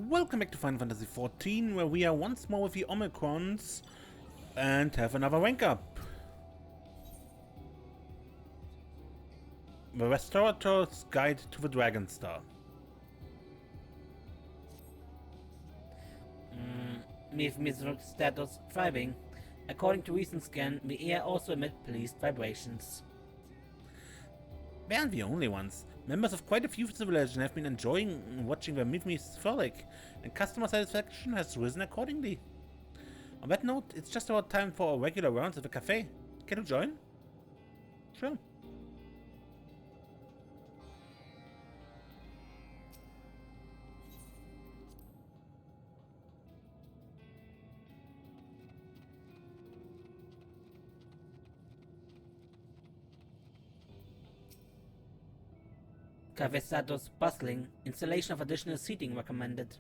Welcome back to Final Fantasy XIV, where we are once more with the Omikrons and have another rank up. The Restorator's Guide to the Dragon Star. Misery status thriving. According to recent scan, the air also emit pleased vibrations. They aren't the only ones. Members of quite a few civilizations have been enjoying watching their Mivmis frolic, and customer satisfaction has risen accordingly. On that note, it's just about time for our regular rounds at the cafe. Can you join? Sure. Cafe status bustling. Installation of additional seating recommended.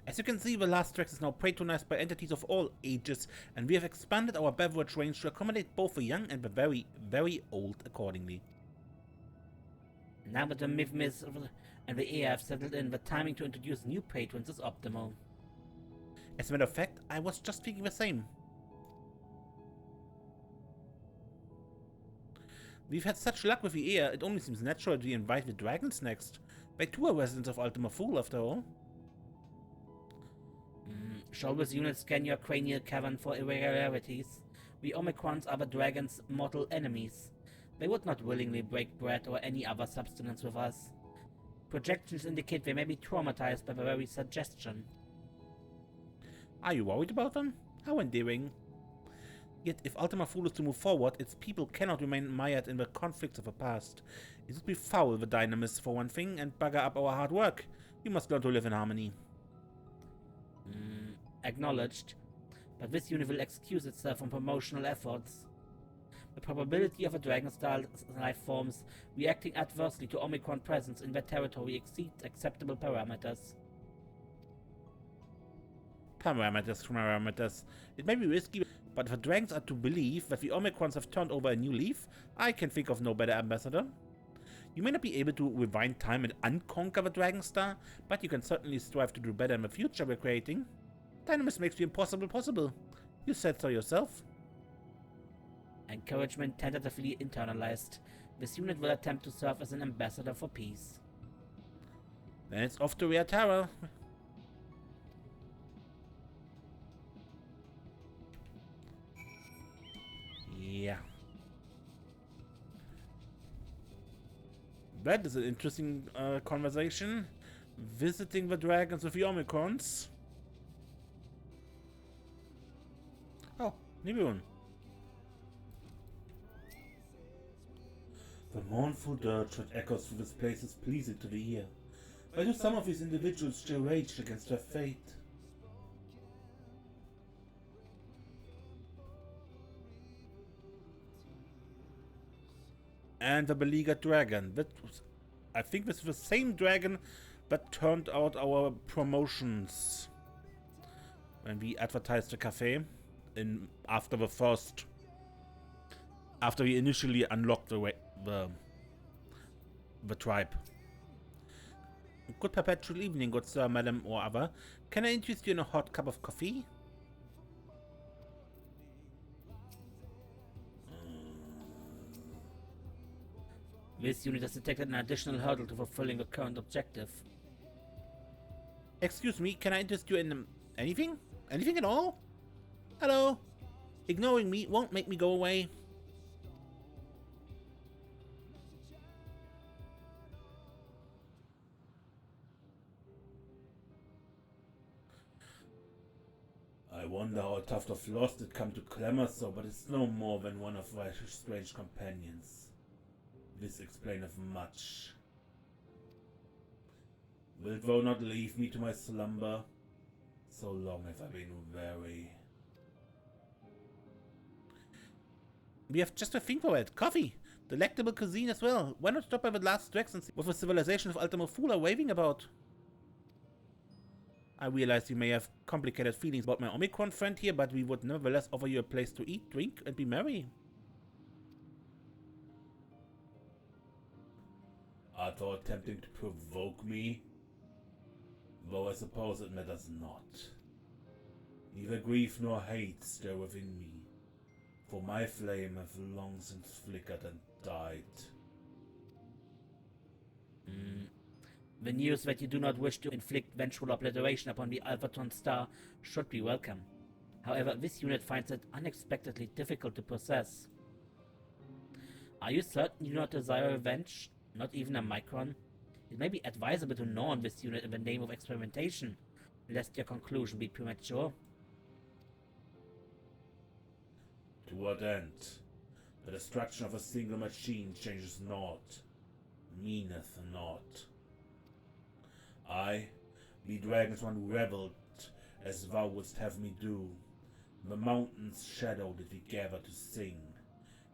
As you can see, the last tracks is now patronized by entities of all ages, and we have expanded our beverage range to accommodate both the young and the very, very old accordingly. Now that the Mivmis and the air have settled in, the timing to introduce new patrons is optimal. As a matter of fact, I was just thinking the same. We've had such luck with the air, it only seems natural that we invite the dragons next. They too are residents of Ultima Thul, after all. Shall this unit scan your cranial cavern for irregularities? We Omikrons are the dragon's mortal enemies. They would not willingly break bread or any other substance with us. Projections indicate they may be traumatized by the very suggestion. Are you worried about them? How endearing. Yet, if Ultima Thul is to move forward, its people cannot remain mired in the conflicts of the past. It would be foul the dynamists for one thing, and bugger up our hard work. We must learn to live in harmony. Acknowledged. But this unit will excuse itself from promotional efforts. The probability of a dragon-style life forms reacting adversely to Omikron presence in their territory exceeds acceptable parameters. Parameters. It may be risky, but if the dragons are to believe that the Omikrons have turned over a new leaf, I can think of no better ambassador. You may not be able to rewind time and unconquer the Dragon Star, but you can certainly strive to do better in the future we're creating. Dynamis makes the impossible possible. You said so yourself. Encouragement tentatively internalized. This unit will attempt to serve as an ambassador for peace. Then it's off to Rhea Tara. Yeah. That is an interesting conversation. Visiting the dragons with the Omikrons. Oh, Nibun. The mournful dirge that echoes through this place is pleasing to the ear. Why do some of these individuals still rage against their fate? And the beleaguered dragon. I think this is the same dragon that turned out our promotions when we advertised the cafe after we initially unlocked the tribe. Good perpetual evening, good sir, madam, or other. Can I interest you in a hot cup of coffee? This unit has detected an additional hurdle to fulfilling the current objective. Excuse me, can I interest you in anything? Anything at all? Hello? Ignoring me won't make me go away. I wonder how tough of loss did come to clamor so, but it's no more than one of my strange companions. This explaineth much. Wilt thou not leave me to my slumber? So long have I been weary. We have just a thing for it. Coffee! Delectable cuisine as well. Why not stop by the last tracks and see what the civilization of Ultima Thul are raving about? I realize you may have complicated feelings about my Omikron friend here, but we would nevertheless offer you a place to eat, drink, and be merry. Art thou attempting to provoke me? Though I suppose it matters not. Neither grief nor hate stir within me, for my flame hath long since flickered and died. The news that you do not wish to inflict vengeful obliteration upon the Alphatron star should be welcome. However, this unit finds it unexpectedly difficult to possess. Are you certain you do not desire revenge? Not even a micron? It may be advisable to gnaw on this unit in the name of experimentation, lest your conclusion be premature. To what end? The destruction of a single machine changes naught, meaneth naught. I, the dragon's one who rebelled, as thou wouldst have me do. In the mountain's shadow did we gather to sing,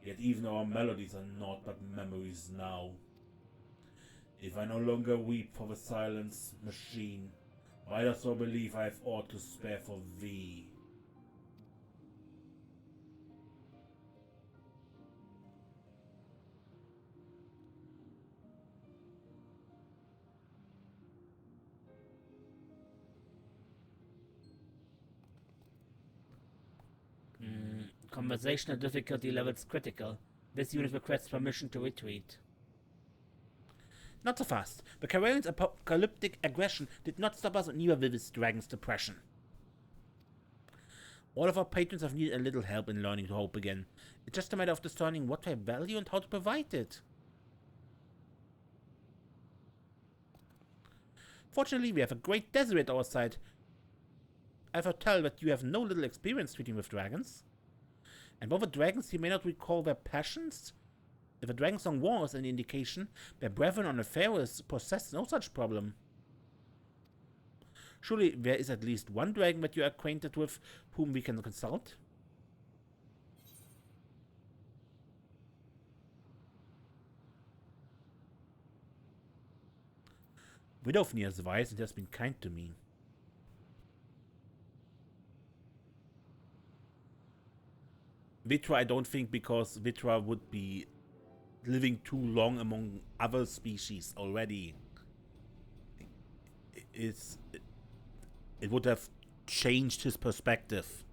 yet even our melodies are naught but memories now. If I no longer weep for the silence machine, why dost thou believe I have aught to spare for thee? Conversational difficulty levels critical. This unit requests permission to retreat. Not so fast. The Carrian's apocalyptic aggression did not stop us, neither will this dragon's depression. All of our patrons have needed a little help in learning to hope again. It's just a matter of discerning what they value and how to provide it. Fortunately, we have a great desert at our side. I foretell that you have no little experience treating with dragons. And while the dragons, you may not recall their passions. If a dragon song was an indication, their brethren on Etheris possess no such problem. Surely there is at least one dragon that you are acquainted with whom we can consult? Widowfnir is wise and has been kind to me. Vitra, I don't think, because Vitra would be living too long among other species already. It would have changed his perspective.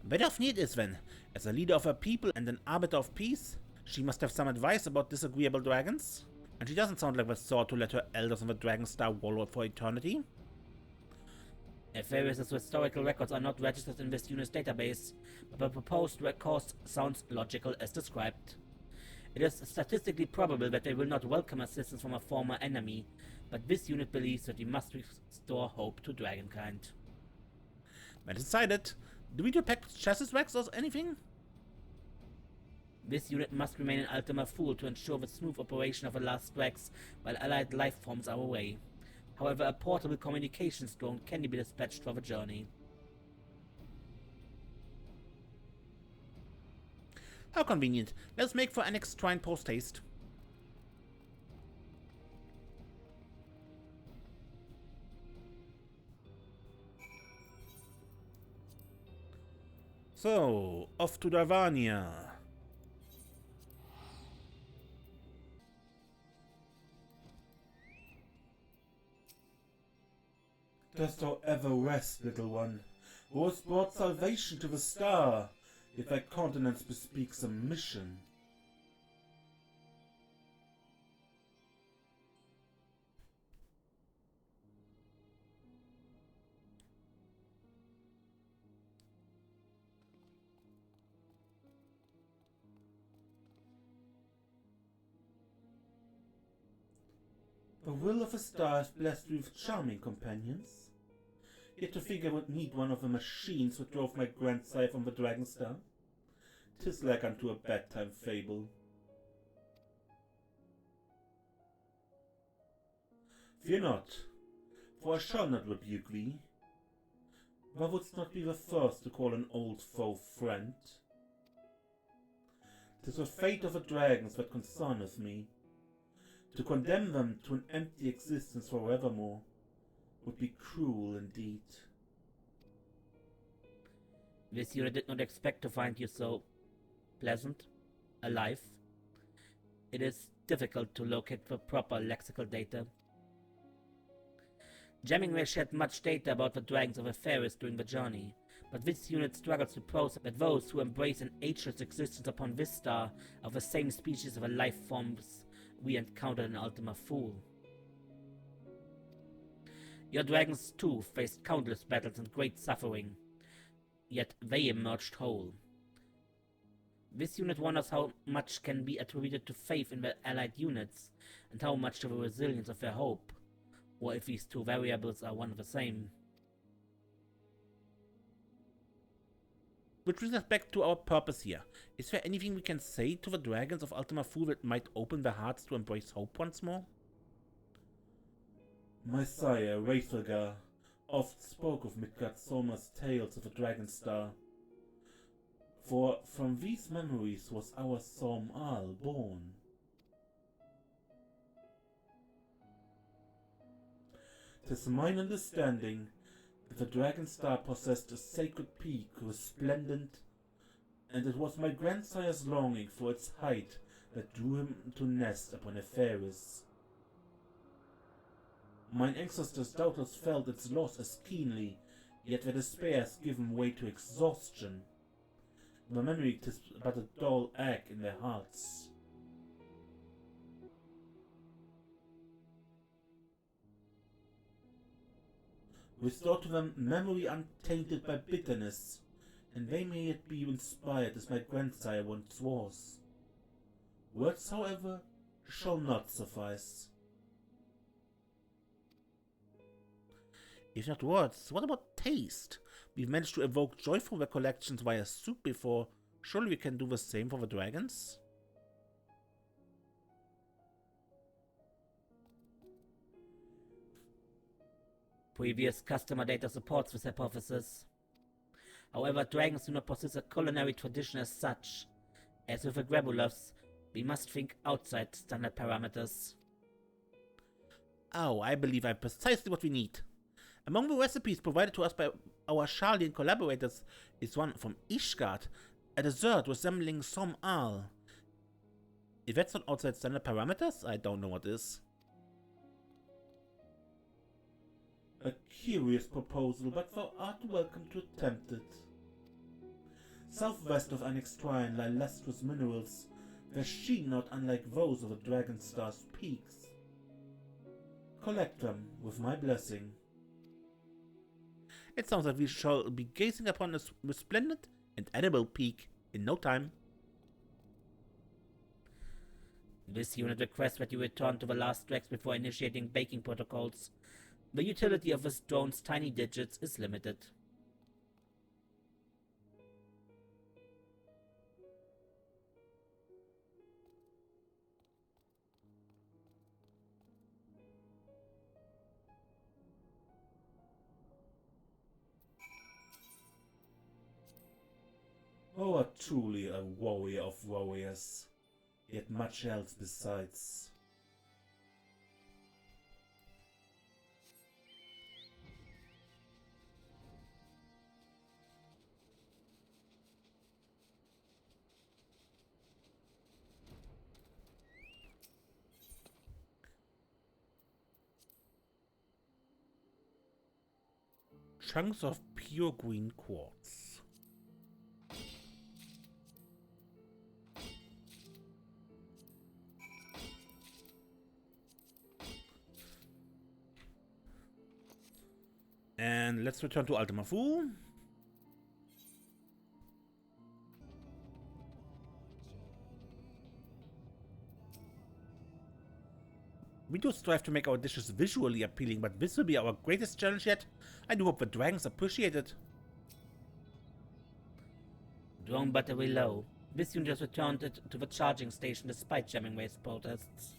Widowfnir is then, as a leader of her people and an arbiter of peace, she must have some advice about disagreeable dragons. And she doesn't sound like the sort to let her elders on the Dragon Star wallow for eternity. Etheris' historical records are not registered in this unit's database, but the proposed course sounds logical as described. It is statistically probable that they will not welcome assistance from a former enemy, but this unit believes that we must restore hope to dragonkind. Well decided. Do we do pack chassis wax or anything? This unit must remain in Ultima Thul to ensure the smooth operation of the last tracks while allied life forms are away. However, a portable communications drone can be dispatched for the journey. How convenient. Let's make for Annex Shrine post-haste. So, off to Darvania. Dost thou ever rest, little one, who hast brought salvation to the star, if thy countenance bespeaks a mission? The will of a star is blessed with charming companions. Yet to think I would need one of the machines that drove my grandsire from the Dragon Star. 'Tis like unto a bedtime fable. Fear not, for I shall not rebuke thee. Thou wouldst not be the first to call an old foe friend. 'Tis the fate of the dragons that concerneth me. To condemn them to an empty existence forevermore would be cruel indeed. This unit did not expect to find you so pleasant, alive. It is difficult to locate for proper lexical data. Jammingware shared much data about the dragons of Etheris during the journey, but this unit struggles to process that those who embrace an ageless existence upon this star are the same species of the life forms we encountered in Ultima Thul. Your dragons too faced countless battles and great suffering, yet they emerged whole. This unit wonders how much can be attributed to faith in their allied units, and how much to the resilience of their hope, or if these two variables are one and the same. Which brings us back to our purpose here. Is there anything we can say to the dragons of Ultima Thul that might open their hearts to embrace hope once more? My sire, Raithelgar, oft spoke of Midgard Soma's tales of a dragon star. For from these memories was our Som Al born. 'Tis mine understanding that the dragon star possessed a sacred peak resplendent, and it was my grandsire's longing for its height that drew him to nest upon Etheris. Mine ancestors doubtless felt its loss as keenly, yet their despair has given way to exhaustion. The memory 'tis but a dull ache in their hearts. Restore to them memory untainted by bitterness, and they may yet be inspired as my grandsire once was. Words, however, shall not suffice. If not words, what about taste? We've managed to evoke joyful recollections via soup before. Surely we can do the same for the dragons? Previous customer data supports this hypothesis. However, dragons do not possess a culinary tradition as such. As with the Grabulovs, we must think outside standard parameters. Oh, I believe I'm precisely what we need. Among the recipes provided to us by our Charlian collaborators is one from Ishgard, a dessert resembling Som Al. If that's not outside standard parameters, I don't know what is. A curious proposal, but thou art welcome to attempt it. Southwest of Annextrine lie lustrous minerals, their sheen not unlike those of a dragon star's peaks. Collect them with my blessing. It sounds like we shall be gazing upon a resplendent and edible peak in no time. This unit requests that you return to the last tracks before initiating baking protocols. The utility of this drone's tiny digits is limited. Thou art truly a warrior of warriors, yet much else besides. Chunks of pure green quartz. And let's return to Ultima Thul. We do strive to make our dishes visually appealing, but this will be our greatest challenge yet. I do hope the dragons appreciate it. Drone battery low. This unit has returned it to the charging station despite Jammingway's protests.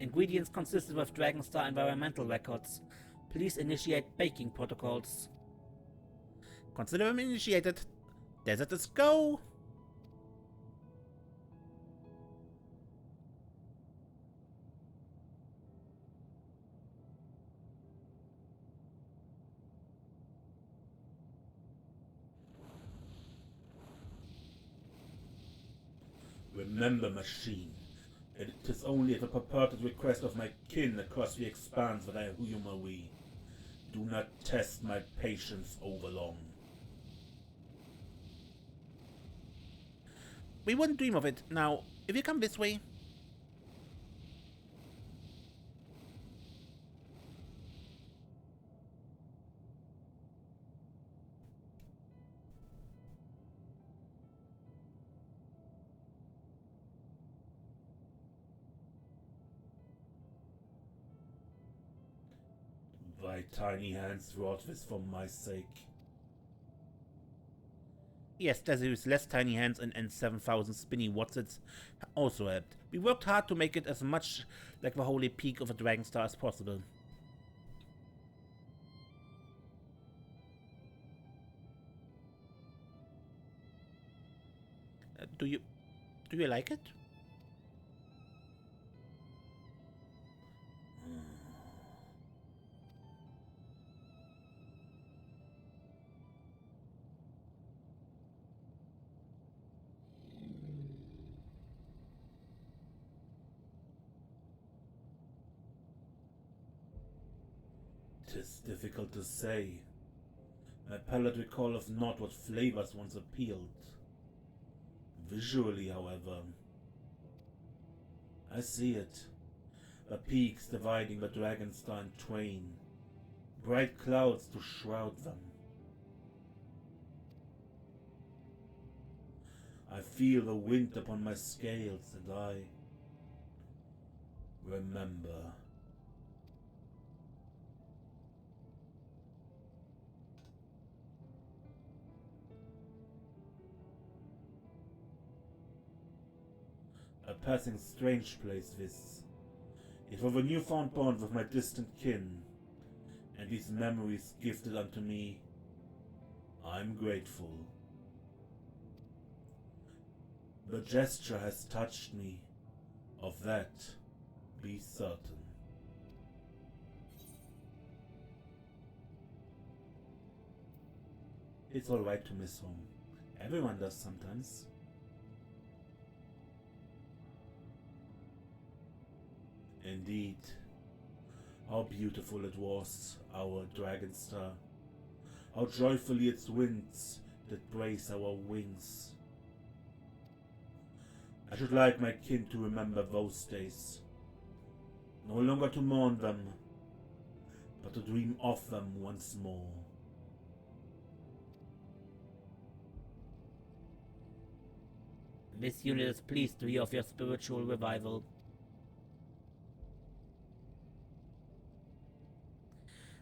Ingredients consistent with Dragonstar environmental records. Please initiate baking protocols. Consider them initiated. Desert is go! Remember, machine, that it is only at the purported request of my kin across the expanse that I humor we. Do not test my patience overlong. We wouldn't dream of it. Now, if you come this way... Thy tiny hands wrought this for my sake. Yes, there is less tiny hands and 7,000 spinny Watsits also helped. We worked hard to make it as much like the holy peak of a Dragon Star as possible. Do you like it? Tis difficult to say. My palate recalleth not what flavors once appealed. Visually, however, I see it. The peaks dividing the Dragon Star in twain. Bright clouds to shroud them. I feel the wind upon my scales, and I remember. A passing strange place this. It was a newfound bond with my distant kin, and these memories gifted unto me. I'm grateful. The gesture has touched me, of that be certain. It's alright to miss home. Everyone does sometimes. Indeed, how beautiful it was, our Dragon Star. How joyfully its winds did brace our wings. I should like my kin to remember those days. No longer to mourn them, but to dream of them once more. This unit is pleased to hear of your spiritual revival.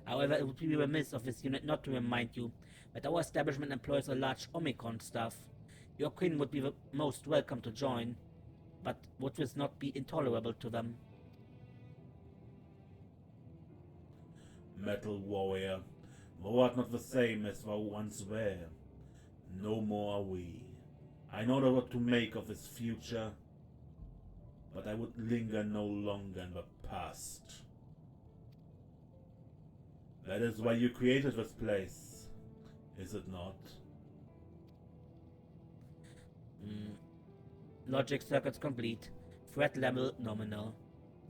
However, it would be remiss of this unit not to remind you that our establishment employs a large Omikron staff. Your kin would be the most welcome to join, but would this not be intolerable to them? Metal warrior, thou art not the same as thou once were. No more are we. I know not what to make of this future, but I would linger no longer in the past. That is why you created this place, is it not? Logic circuits complete. Threat level nominal.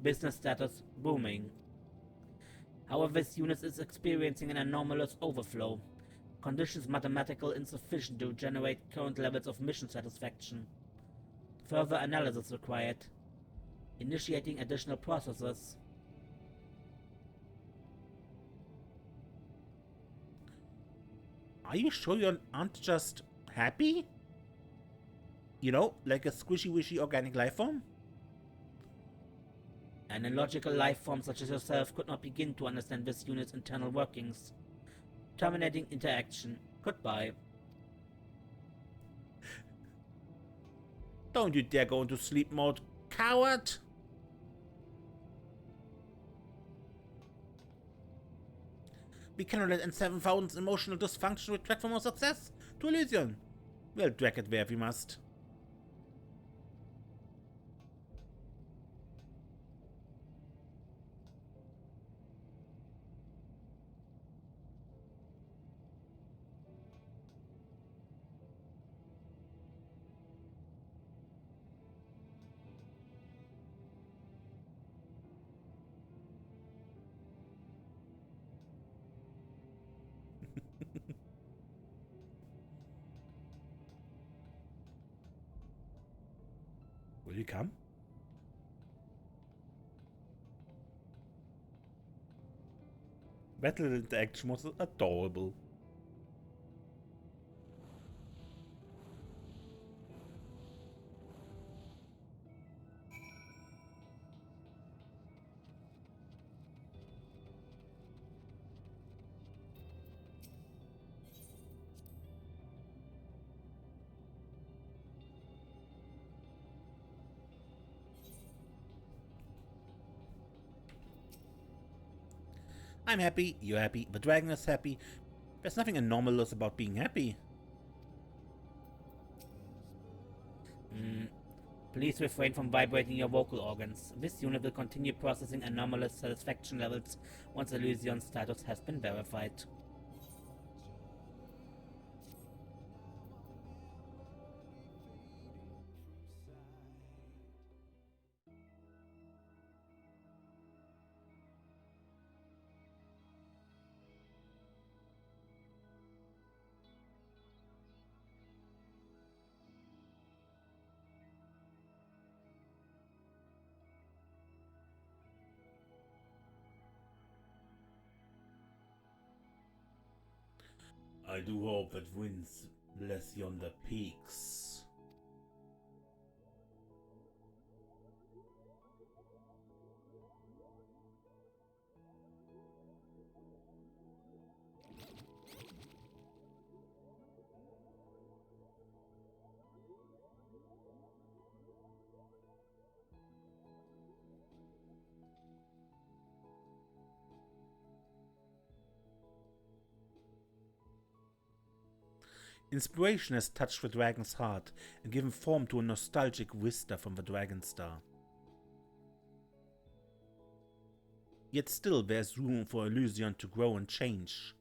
Business status booming. However, this unit is experiencing an anomalous overflow. Conditions mathematical insufficient to generate current levels of mission satisfaction. Further analysis required. Initiating additional processes. Are you sure you aren't just happy? You know, like a squishy-wishy organic life form? An illogical life form such as yourself could not begin to understand this unit's internal workings. Terminating interaction. Goodbye. Don't you dare go into sleep mode, coward! We cannot let N7000's emotional dysfunction retract from our success to Elysium. We'll drag it where we must. Will you come? Battle interaction was adorable. I'm happy, you're happy, the dragon is happy. There's nothing anomalous about being happy. Please refrain from vibrating your vocal organs. This unit will continue processing anomalous satisfaction levels once Elysion's status has been verified. I do hope that winds bless yonder peaks. Inspiration has touched the dragon's heart and given form to a nostalgic vista from the Dragon Star. Yet still there is room for Elysion to grow and change,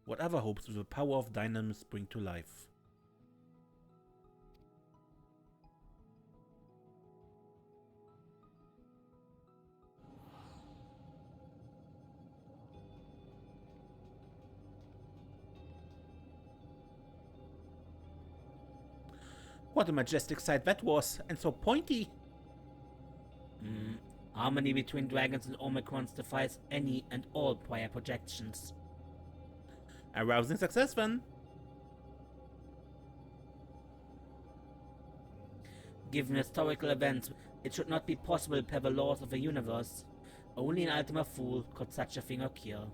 whatever hopes the power of dynamism bring to life. What a majestic sight that was, and so pointy! Harmony between dragons and Omikrons defies any and all prior projections. A rousing success then! Given historical events, it should not be possible per the laws of the universe. Only in Ultima Thul could such a thing occur.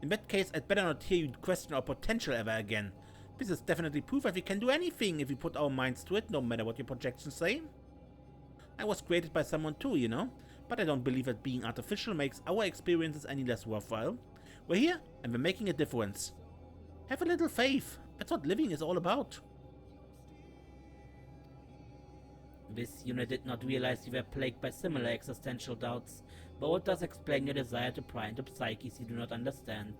In that case, I'd better not hear you question our potential ever again. This is definitely proof that we can do anything if we put our minds to it, no matter what your projections say. I was created by someone too, you know, but I don't believe that being artificial makes our experiences any less worthwhile. We're here, and we're making a difference. Have a little faith. That's what living is all about. This unit did not realize you were plagued by similar existential doubts, though it does explain your desire to pry into psyches you do not understand.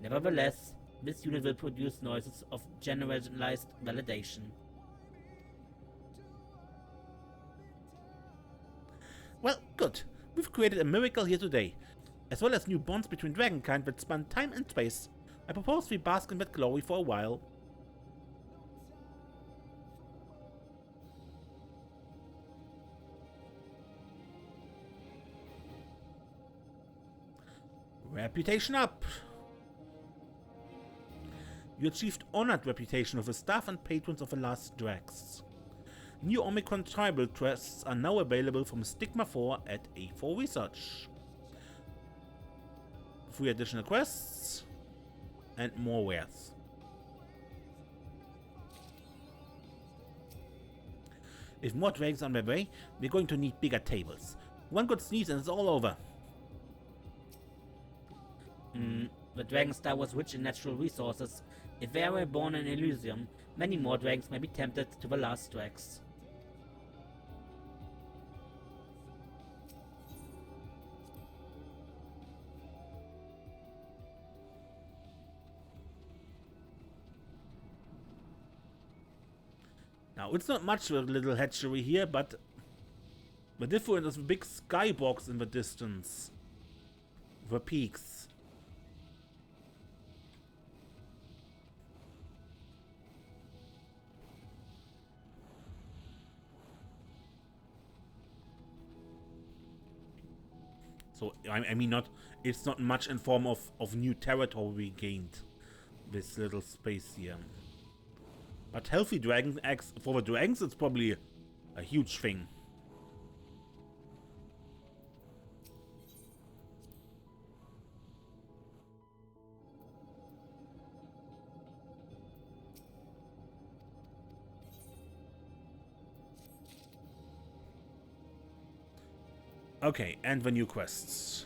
Nevertheless, this unit will produce noises of generalized validation. Well, good. We've created a miracle here today, as well as new bonds between dragonkind that span time and space. I propose we bask in that glory for a while. Reputation up! You achieved honored reputation with the staff and patrons of the last Drax. New Omikron tribal quests are now available from Stigma 4 at A4 Research. 3 additional quests and more wares. If more dragons are on their way, we're going to need bigger tables. One good sneeze and it's all over. The Dragon Star was rich in natural resources. If they were born in Elysium, many more dragons may be tempted to the last Drax. Now, it's not much of a little hatchery here, but the difference is the big skybox in the distance. The peaks. So, I mean, it's not much in form of new territory we gained. This little space here. But healthy dragon eggs, for the dragons, it's probably a huge thing. Okay, and the new quests.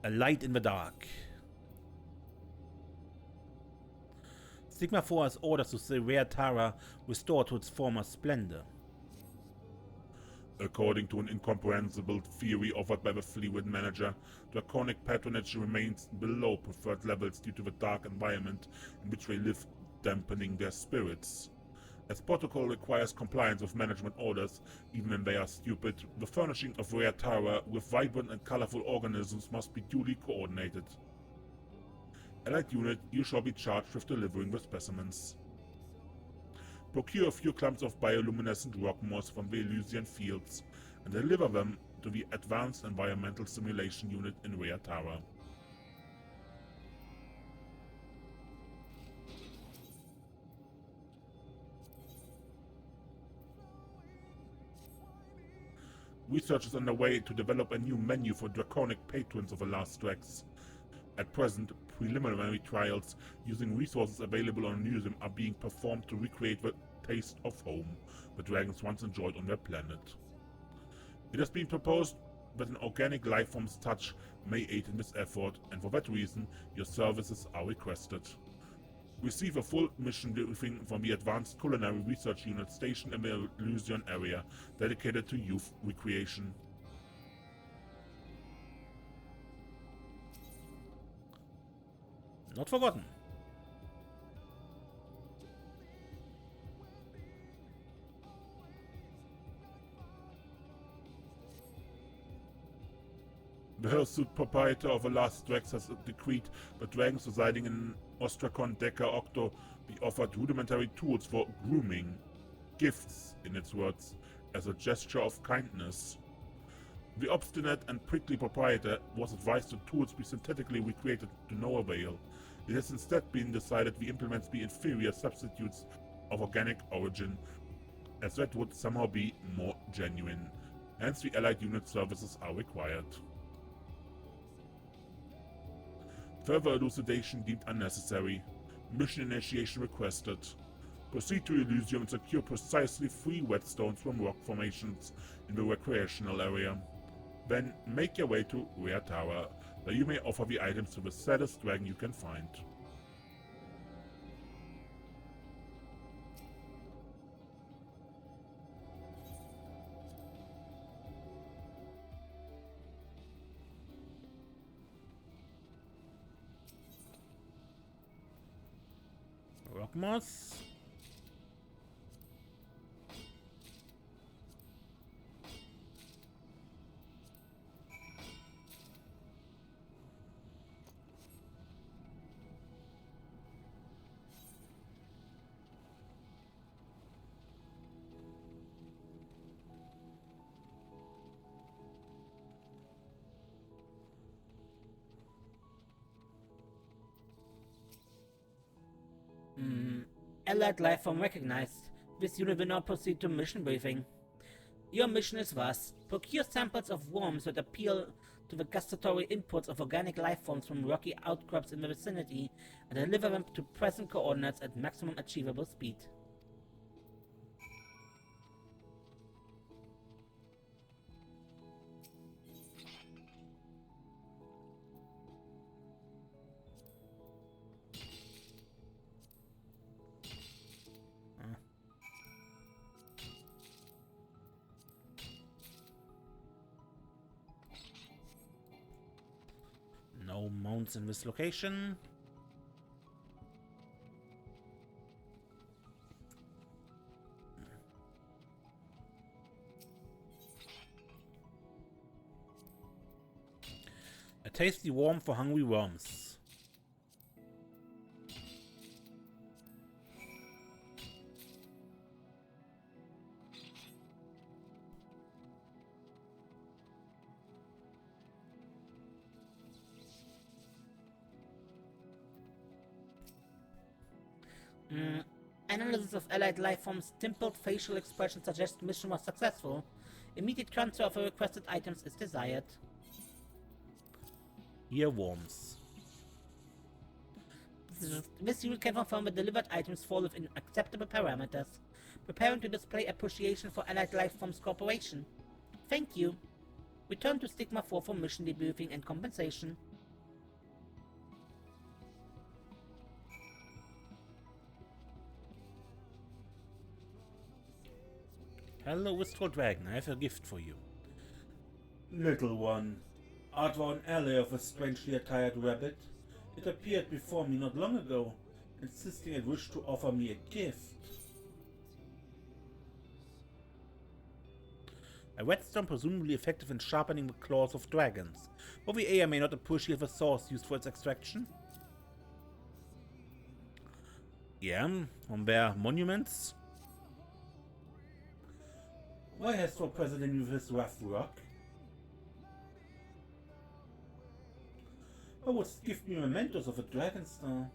A light in the dark. Sigma 4 has orders to see Rare Tara restored to its former splendor. According to an incomprehensible theory offered by the Fleetwood manager, draconic patronage remains below preferred levels due to the dark environment in which they live, dampening their spirits. As protocol requires compliance with management orders, even when they are stupid, the furnishing of Rare Tara with vibrant and colorful organisms must be duly coordinated. Allied unit, you shall be charged with delivering the specimens. Procure a few clumps of bioluminescent rock moss from the Elysian fields and deliver them to the Advanced Environmental Simulation Unit in Rare Tara. Research is underway to develop a new menu for draconic patrons of the last Drax. At present, preliminary trials using resources available on Museum are being performed to recreate the taste of home the dragons once enjoyed on their planet. It has been proposed that an organic lifeform's touch may aid in this effort, and for that reason, your services are requested. Receive a full mission briefing from the Advanced Culinary Research Unit stationed in the Elysian area, dedicated to youth recreation. Not forgotten. The hirsute proprietor of the last Drax has decreed that dragons residing in Ostrakon Deca Octo be offered rudimentary tools for grooming, gifts, in its words, as a gesture of kindness. The obstinate and prickly proprietor was advised the tools be synthetically recreated to no avail. It has instead been decided the implements be inferior substitutes of organic origin, as that would somehow be more genuine. Hence the allied unit services are required. Further elucidation deemed unnecessary. Mission initiation requested. Proceed to Elysium and secure precisely 3 whetstones from rock formations in the recreational area. Then make your way to Rare Tara, where you may offer the items to the saddest dragon you can find. Rock moss. Allied lifeform recognized. This unit will now proceed to mission briefing. Your mission is thus: procure samples of worms that appeal to the gustatory inputs of organic lifeforms from rocky outcrops in the vicinity and deliver them to present coordinates at maximum achievable speed. No mounts in this location. A tasty worm for hungry worms. Analysis of allied life forms' dimpled facial expression suggests mission was successful. Immediate transfer of requested items is desired. Earworms. This unit can confirm that delivered items fall within acceptable parameters. Preparing to display appreciation for allied life forms cooperation. Thank you. Return to Stigma 4 for mission debriefing and compensation. Hello, Wistful Dragon. I have a gift for you. Little one, art thou an ally of a strangely attired rabbit? It appeared before me not long ago, insisting it wished to offer me a gift. A whetstone presumably effective in sharpening the claws of dragons, but we may or may not appreciate the source used for its extraction. Yeah, on their monuments. Why hast thou presented me with this rough rock? Thou wouldst give me mementos of a dragon star.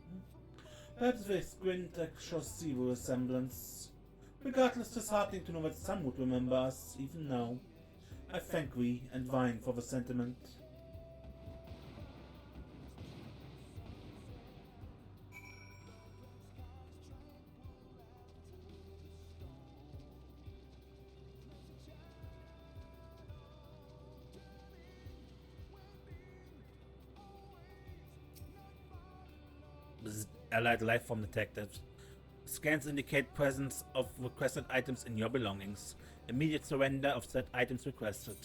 Perhaps they squint shall see the resemblance. Regardless, 'tis heartening to know that some would remember us, even now. I thank thee and thine for the sentiment. Allied life form detected. Scans indicate presence of requested items in your belongings. Immediate surrender of said items requested.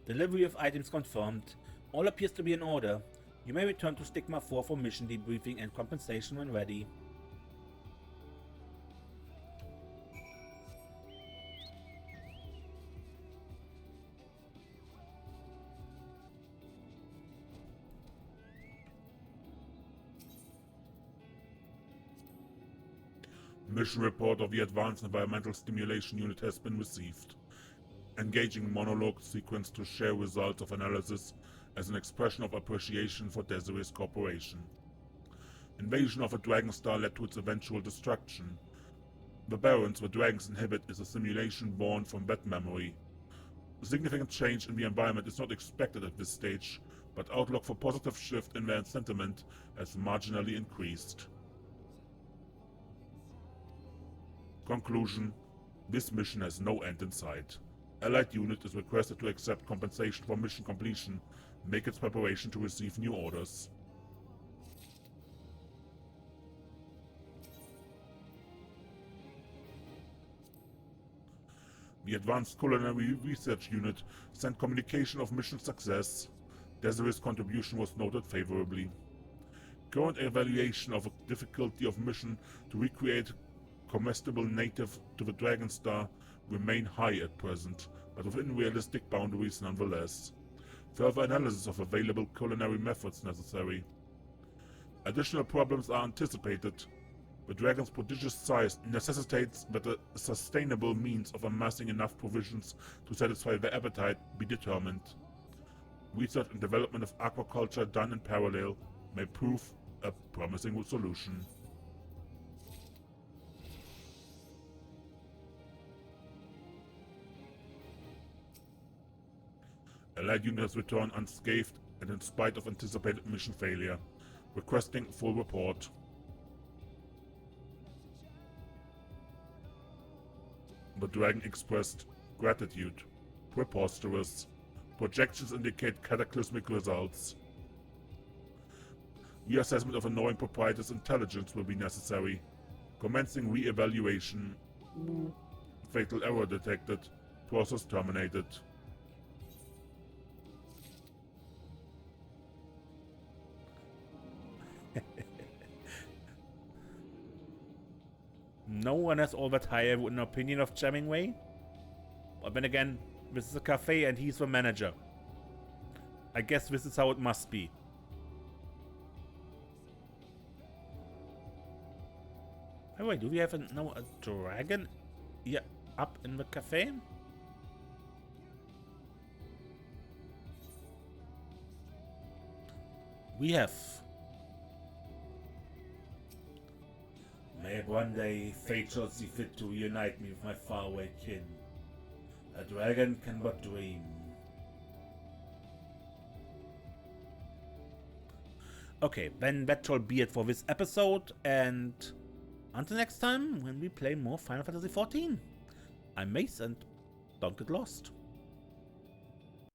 Delivery of items confirmed. All appears to be in order. You may return to Stigma 4 for mission debriefing and compensation when ready. Mission report of the Advanced Environmental Stimulation Unit has been received. Engaging monologue sequence to share results of analysis as an expression of appreciation for Desiree's cooperation. Invasion of a dragon star led to its eventual destruction. The barrens where dragons inhabit is a simulation born from that memory. A significant change in the environment is not expected at this stage, but outlook for positive shift in their sentiment has marginally increased. Conclusion: this mission has no end in sight. Allied unit is requested to accept compensation for mission completion, make its preparation to receive new orders. The Advanced Culinary Research Unit sent communication of mission success. Desiree's contribution was noted favorably. Current evaluation of the difficulty of mission to recreate comestible native to the Dragon Star remain high at present, but within realistic boundaries nonetheless. Further analysis of available culinary methods necessary. Additional problems are anticipated. The dragon's prodigious size necessitates that a sustainable means of amassing enough provisions to satisfy their appetite be determined. Research and development of aquaculture done in parallel may prove a promising solution. Allied units return unscathed and in spite of anticipated mission failure, requesting full report. The dragon expressed gratitude. Preposterous. Projections indicate cataclysmic results. Reassessment of annoying proprietor's intelligence will be necessary. Commencing re-evaluation. Fatal error detected. Process terminated. No one has all that high an opinion of Hemingway. But then again, this is a cafe and he's the manager. I guess this is how it must be. Oh wait, do we have a dragon? Yeah, up in the cafe? We have. May one day fate shall see fit to reunite me with my faraway kin. A dragon can but dream. Okay, then that shall be it for this episode, and until next time when we play more Final Fantasy XIV. I'm Mace, and don't get lost.